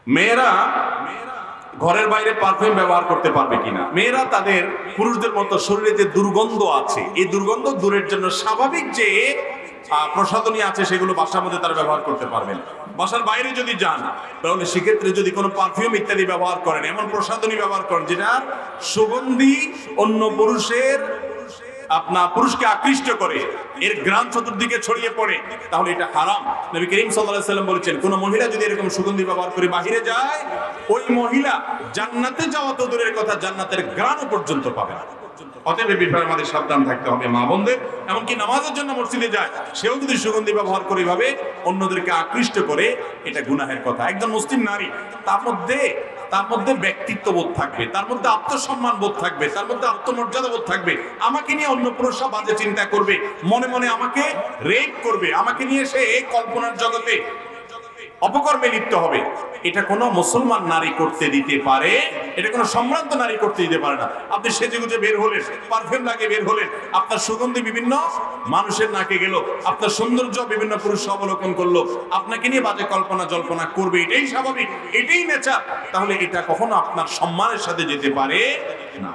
মেয়েরা ঘরের বাইরে পারফিউম ব্যবহার করতে পারবে কিনা? মেয়েরা তাদের পুরুষদের মতো শরীরে যে দুর্গন্ধ আছে, এই দুর্গন্ধ দূরের জন্য স্বাভাবিক যে প্রসাধনী আছে সেগুলো বাসার মধ্যে তারা ব্যবহার করতে পারবেন। বাসার বাইরে যদি যান তাহলে সেক্ষেত্রে যদি কোনো পারফিউম ইত্যাদি ব্যবহার করেন, এমন প্রসাধনী ব্যবহার করেন যেটা সুগন্ধি অন্য পুরুষের পুরুষকে আকৃষ্ট করে, এর ঘ্রাণ চতুর্দিকে ছড়িয়ে পড়ে, তাহলে এটা হারাম। নবী করিম সাল্লাল্লাহু আলাইহি সাল্লাম বলেছেন, কোন মহিলা যদি এরকম সুগন্ধি ব্যবহার করে বাহিরে যায়, ওই মহিলা জান্নাতে যাওয়া তো দূরের কথা, জান্নাতের ঘ্রাণও পর্যন্ত পাবে না। অতএব এই বিষয়ে আমাদের সাবধান থাকতে হবে। মা বোনদের, এমনকি নামাজের জন্য মসজিদে যায়, সেও যদি সুগন্ধি ব্যবহার করে ভাবে অন্যদেরকে আকৃষ্ট করে, এটা গুনাহের কথা। একজন মুসলিম নারী, তার মধ্যে ব্যক্তিত্ব বোধ থাকবে, তার মধ্যে আত্মসম্মান বোধ থাকবে, তার মধ্যে আত্মমর্যাদা বোধ থাকবে। আমাকে নিয়ে অন্য পুরুষরা বাজে চিন্তা করবে, মনে মনে আমাকে রেপ করবে, আমাকে নিয়ে সে কল্পনার জগতে অপকর্মে লিপ্ত হবে। এটা কোনো মুসলমান নারী করতে দিতে পারে, এটা কোনো সম্ভ্রান্ত নারী করতে দিতে পারে না। আপনি সেজেগুজে বের হলেন, পারফিউম লাগিয়ে বের হলেন, আপনার সুগন্ধি বিভিন্ন মানুষের নাকে গেল, আপনার সৌন্দর্য বিভিন্ন পুরুষ অবলোকন করলো, আপনাকে নিয়ে বাজে কল্পনা জল্পনা করবে, এটাই স্বাভাবিক, এটাই নেচার। তাহলে এটা কখনো আপনার সম্মানের সাথে যেতে পারে না।